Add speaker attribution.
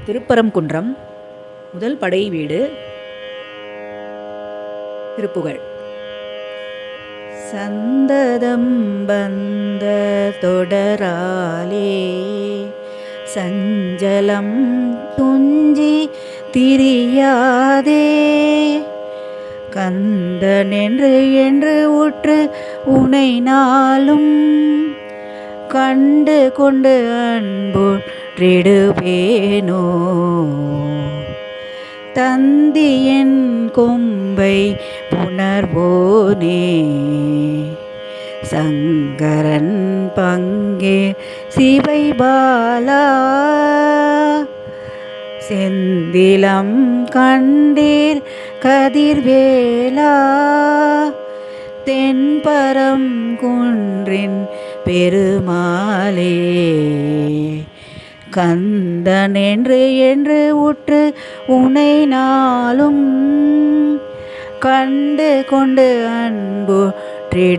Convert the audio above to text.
Speaker 1: திருப்பரங்குன்றம் முதல் படை வீடு. திருப்புகழ். சந்ததம் வந்த தொடராலே சஞ்சலம் துஞ்சி திரியாதே, கந்தனென்று என்று உற்று உனை நாளும் கண்டு கொண்டு அன்புற்றிடுவேனோ. தந்தியன் கொம்பை புணர்வோனே, சங்கரன் பங்கே சிவை பாலா, செந்திலம் கண்டீர் கதிர்வேலா, தென்பரம் குன்றின் பெருமாளே, கந்தனென்று என்று உற்று உனை நாளும் கண்டு கொண்டு அன்புற்றிடுவேனோ.